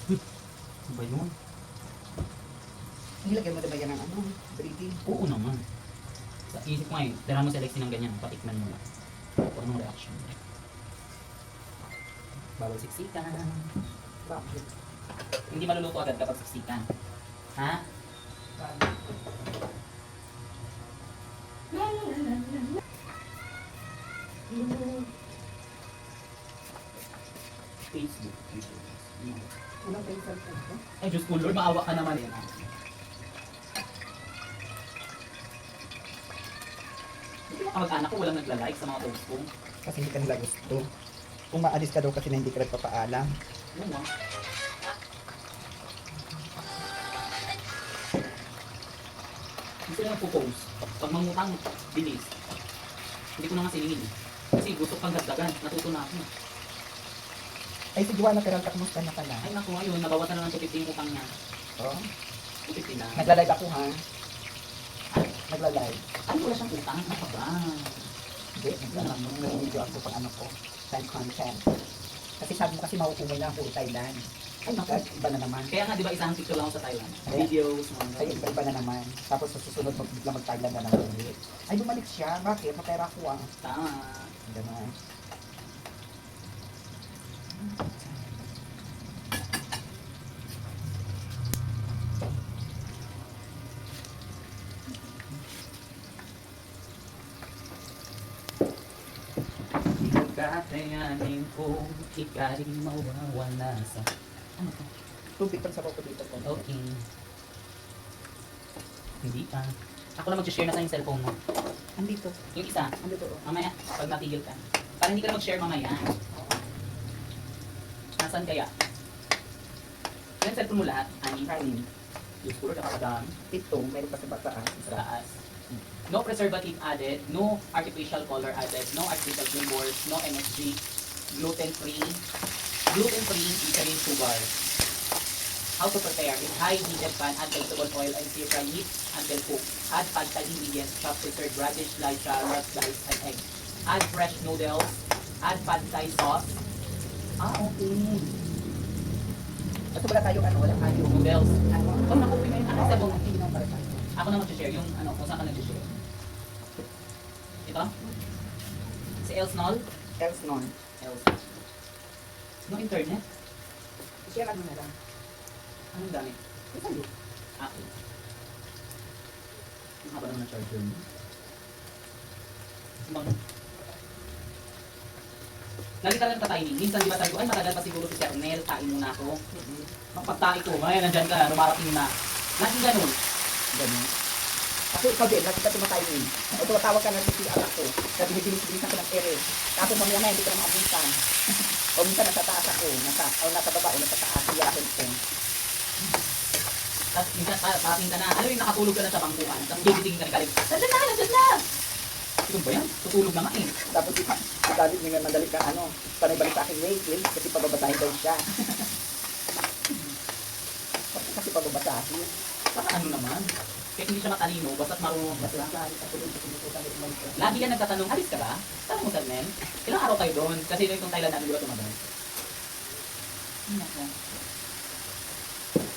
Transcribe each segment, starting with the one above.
Ano ba yun? Nilagyan mo na ba yan ng ano? Breathing? Oo naman. Sa isip ko ngayon, tira mo si Alexi ng ganyan, patikman mo lang. Kung anong reaction mo. Bawal siksikan. Bakit? Hindi maluluto agad kapag siksikan. Ha? Facebook. Walang pencil po ito? Ay, Diyos ko, Lord, maawa ka naman yan. Hindi mo kamag-anak ko walang nagla-like sa mga post ko. Kasi hindi ka nila gusto. Kung maalis ka daw kasi na hindi ka nagpapaalam. Ano ba? Hindi sila nagpo-post. Pag mangutang, bilis. Hindi ko na nga siningin eh. Kasi gusto pang dagdagan. Natuto na ako. Ay, si Juana Peralta, kumusta na pala? Ay naku, ayun, nabawasan na ng 250 yung utang niya. Oh, 250 na. nagla-live ako ha. Nagla-live. Ay, wala siyang utang. Ano ka ba? Hindi, nag-video ako pang ano ko. Time content. Kasi sabi mo kasi mauumay na ako sa Thailand. Ay naku. Iba na naman. Kaya nga, di ba, isang picture lang ako sa Thailand. Kaya- Videos, mga Ay, iba na naman. Tapos sa susunod, bigla mag-Thailand na naman ulit. Ay, bumalik siya. Bakit? Mapera ko ah. Tama. Gano'n. Kakayanin ko, ika'y mawawala sa... Ano to? Tubig pang sabaw ko dito po. Okay. Hindi pa. Ako na mag-share na sa yung cellphone mo. Andito. Yung isa, Andito oh. mamaya, pag natigil ka. Para hindi ka na mag-share mamaya. Nasaan kaya? Yung cellphone mo lahat, Kanin. useful, nakakadami. Ito, meron pa sa bataan. Sa taas. No preservative added, no artificial color added, no artificial flavors, no MSG, gluten-free, sugar. How to prepare? In high heated pan, add vegetable oil and stir fry meat until cooked. Add pad thai ingredients, chopped preserved radish, sliced carrot, sliced and egg. Add fresh noodles. Add pad thai sauce. Okay. At wala tayong ano, wala tayong Noodles. ano. Oh, nakuwi na yun. Ano sa Ano, buong? hindi naman para tayo. Ako na mag-share yung ano, kung saan ka nag-share. Ito? Si Elsnol? Else non. Els. No internet? Share ano na lang. Anong gamit? Ito yun. Apple. Ang haba naman ng charger mo. Lagi talaga nagta-timing. Minsan di ba tayo, ay matagal pa siguro si Kernel, kain muna ako. Pagtai ko, ay nandyan ka, rumarating na. Laging ganun. Ganun. Ako ikaw din, lagi ka tumatayong. O tumatawag ka na si anak ko. Sabi bilis-bilis ako ng ere. Tapos mamaya na hindi ka na makabuntang. O minsan nasa taas ako. Nasa baba o nasa taas. Iyakin ko. Tapos minsan parating ka na, alam yung nakatulog ka na sa bangkuhan. Tapos gigitingin ka ni Kalig, nandyan na, nandyan na! Ito ba yan? Tutulog na nga eh. Tapos si David nga madali ka ano. Panay balik sa akin, wait. Kasi pababasahin daw siya. Kasi pababasahin. Para ano naman? Kaya hindi siya matalino, basta't marunong Kasi basta. lagi ako doon sa pinututan ni Imay. Lagi yan nagtatanong, alis ka ba? Tama mo, Kernel. Ilang araw kayo doon? Kasi itong Thailand natin, di ba tumagal? Ano ako?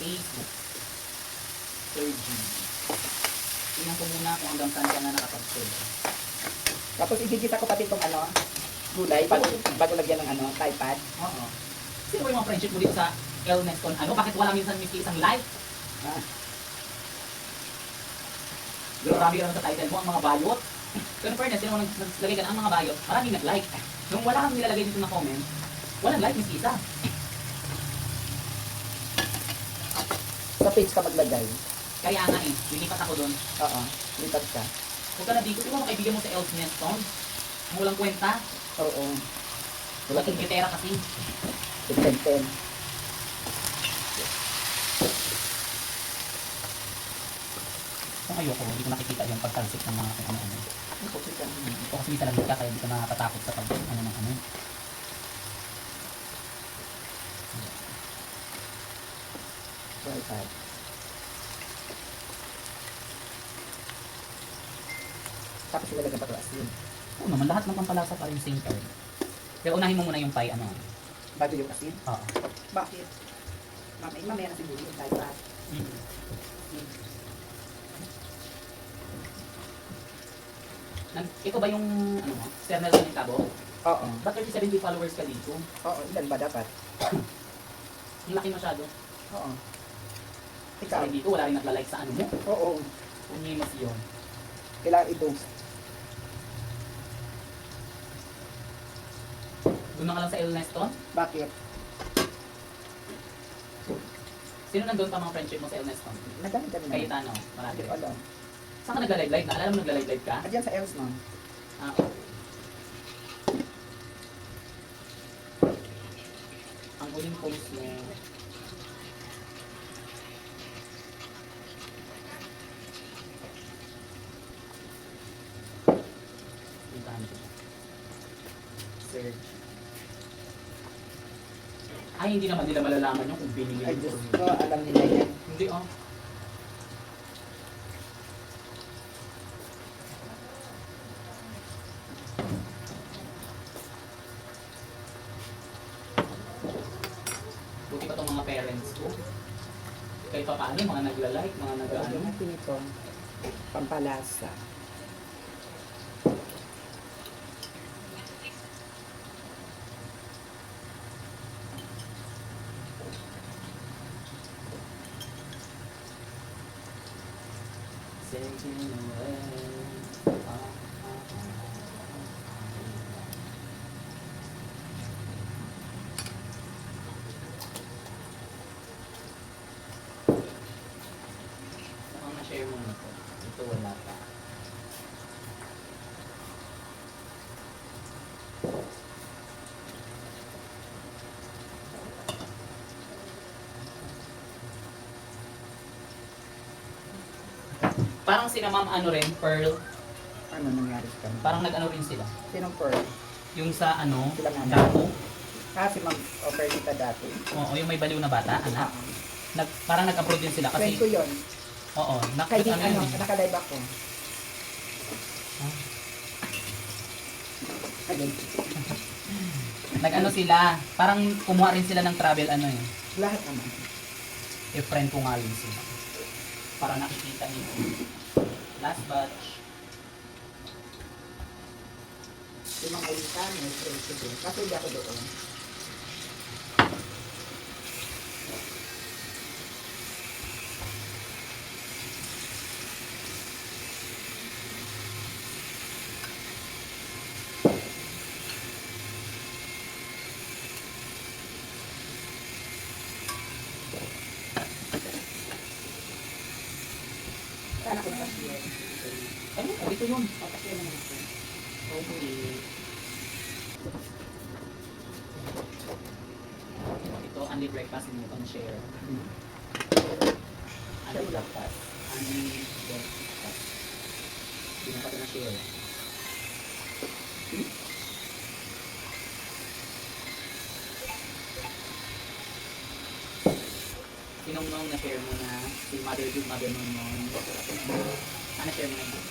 Facebook. 3G. Tingnan ko muna kung hanggang saan ka na nakapag-share. Tapos igigita ko pati itong ano, gulay, bago lagyan ng ano, tripod. Oo. Sino ba yung mga friendship mo dito sa El Neston? Ano? Bakit wala minsan miski isang like? Ha? Grabe ka naman sa title mo, ang mga bayot. Pero in fairness, sino mo naglagay ka ng ang mga bayot, maraming nag-like. Nung wala kang nilalagay dito na comment, walang like miski isa. Sa page ka maglagay. Kaya nga eh, lilipat ako doon. Oo, lipat ka. Huwag ka na dito, di ba makaibigan mo sa El Neston? Ang walang kwenta. Oo. Wala kang gitera kasi. 10-10. Kung ayoko, hindi ko nakikita yung pagtalsik ng mga kung ano-ano. Ito kasi minsan naglit ka kaya hindi ka matatakot sa pag ano ng ano. Tripod. Tapos ilalagay pa ito asin. Oo naman, lahat ng pampalasa pa rin same time. Pero unahin mo muna yung pie, ano. Bago yung asin. Oo. Bakit? Mamaya na siguro yung tayo pa. Ito ba yung ano, external ng tabo? Oo. Ba't 37 followers ka dito? Oo, ilan ba dapat? Ang laki masyado. Oo. Ikaw Ikaw? dito, wala rin nagla-like sa ano mo. Oo. Unimas yun. Kailangan i-boost. Doon na ka lang sa El Neston? Bakit? Sino nandun pa mga friendship mo sa El Neston? Nagdami-dami na. Cayetano, marami Hindi ko rin. alam. Saan ka nagla-live? Naalala mo nagla-live ka? Diyan sa Els, no? Ah, ang huling post mo, puntahan ko. Search. Ay, hindi naman nila malalaman yung kung binili Ay, yung Diyos form. ko, alam nila yan. Hindi ah. Buti pa itong mga parents ko. Kahit pa paano, mga nagla-like, mga Ano nag-ano. natin ito? Pampalasa. Taking away. Saka na-share mo na ito. Ito wala pa. Parang sila ma'am ano rin, Pearl, Ano nangyari sa kanila? parang nag-ano rin sila. Sinong Pearl? Yung sa ano, Sila nga. Dapo. Si Ma'am offer kita dati. Oo, yung may baliw na bata, anak. Parang nag-upload din sila Friend kasi, ko yun. oo, Kaya din, ano ano, yun eh. nakalive ako. Ah. Alin? Nag-ano sila, parang kumuha rin sila ng travel ano eh. Lahat naman. I-friend ko nga rin sila. Para nakikita niyo. Last batch. Yung mga ulitan, may friend ko din. Kasi hindi ako doon. Sana ko pa-share. Ano? Ito yun. Pa-share naman ako. Okay. Ito, only breakfast and you can share. Only breakfast. Only breakfast. Hindi na pa ito na-share. Sinong nung na-share mo na si Mother Good Mother Nun nun? Na-share mo na yun?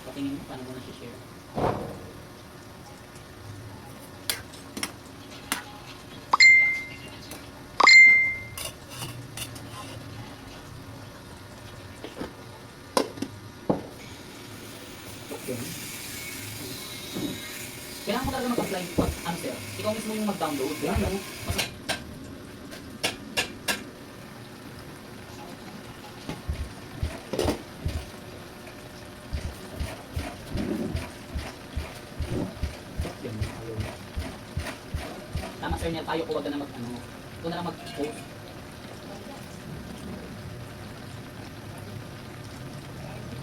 Patingin mo paano mo na-share. Okay. Kailangan mo talaga mag-apply pag ano sir, ikaw mismo yung mag-download. Kailangan mo. Mas Yan, ayaw. Tama sir niya, tayo ko wag ka na mag-ano. Ito na lang mag-post.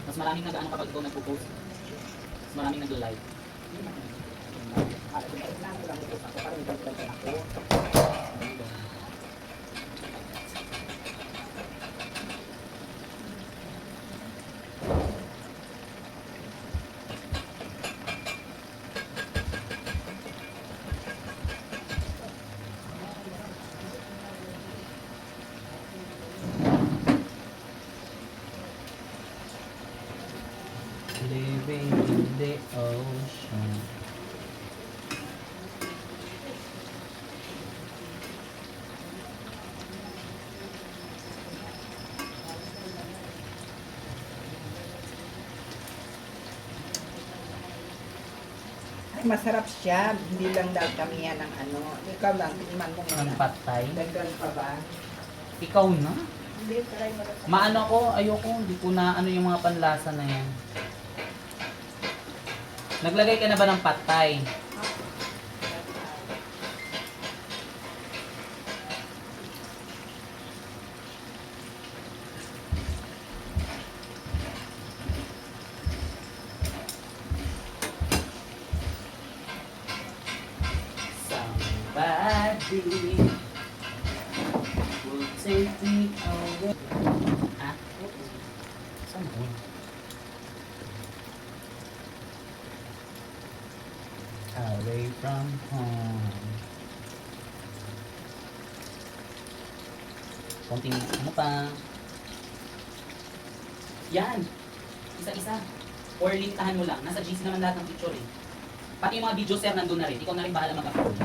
Mas maraming nag-ano kapag ikaw nagpo-post. Mas maraming nag-like. Living in the ocean. Masarap siya. Hindi lang daw kami yan ng ano. Ikaw lang, tingnan mo Ang muna. patay. Dagdag pa ba? Ikaw na? Hindi, try mo na. Maano ko, ayoko, hindi ko na ano yung mga panlasa na yan. Naglagay ka na ba ng patay? Somebody will take me away. Ha? Saan mo? Away from home. Konting ano pa. Yan. Isa-isa. Or linkahan mo lang. Nasa GC naman lahat ng picture eh. Pati yung mga video sir nandun na rin. Ikaw na rin bahala mag-upload.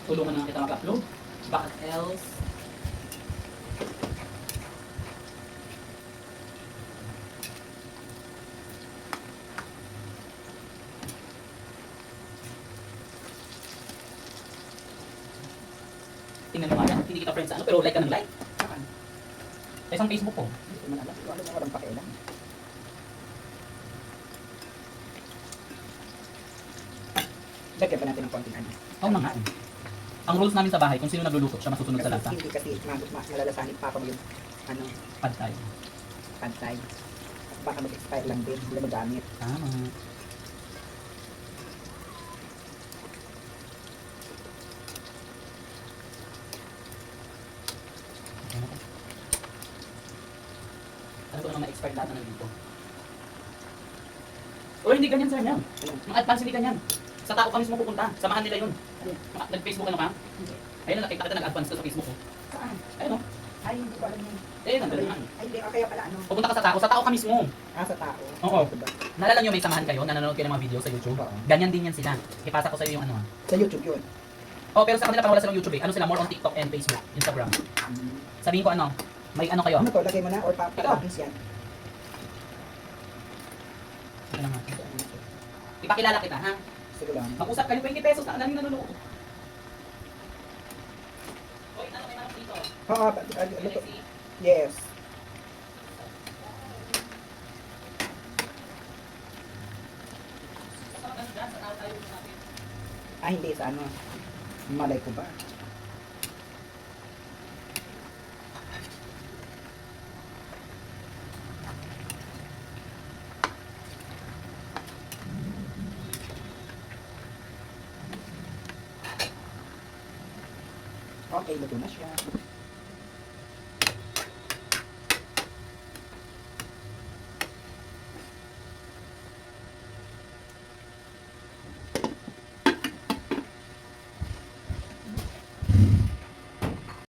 Tulungan na kita mag-upload. Bakit else? Tingnan mo nga yan. Hindi kita friends sa ano. Pero like ka ng like. Saan? Sa isang Facebook ko. Hindi ko man alam. Ikaw alam mo walang pakialam. Lagyan pa natin ng konting ano. Oo na nga eh. Ang rules namin sa bahay, kung sino nagluluto, siya masusunod sa lasa. Hindi kasi malalasanin pa mo yung ano, Pad tayo. pantay. At baka mag-expire lang din. Hindi magamit. Tama. Ano ko naman ma-expire lahat na nandito? O hindi ganyan sir yan. Ano? Ang advance hindi ganyan. Sa tao ka mismo pupunta. Samahan nila yun. Ano? Nag-Facebook ano ka? Hindi. Ayun na, nakita kita nag-advance ka sa Facebook ko. Saan? Ayun o. Ay, hindi ko alam yun. Eh, nandun na. Ay, hindi. Kaya pala ano. Pupunta ka sa tao. Sa tao ka mismo. Ah, sa tao. Oo. Diba? Nalala nyo may samahan kayo, nanonood kayo ng mga video sa YouTube. Oo. Ganyan din yan sila. Ipasa ko sa iyo yung ano ha. Sa YouTube yun. Oh, pero sa kanila parang wala silang YouTube eh. Ano sila? More on TikTok and Facebook, Instagram. Sabihin ko ano, may ano kayo? Ano to? Lagay mo na or Ikaw. papapis yan? Ano nga? Ipakilala kita ha. Sige lang. Mag-usap kayo 20 pesos na ang daming nanonood. Oy, ano may manok dito? Oo, ano to? Alexi. Yes. Sa ano dyan, sa tao tayo natin. Ah, hindi. Sa ano? Malay ko ba? Okay, luto na siya.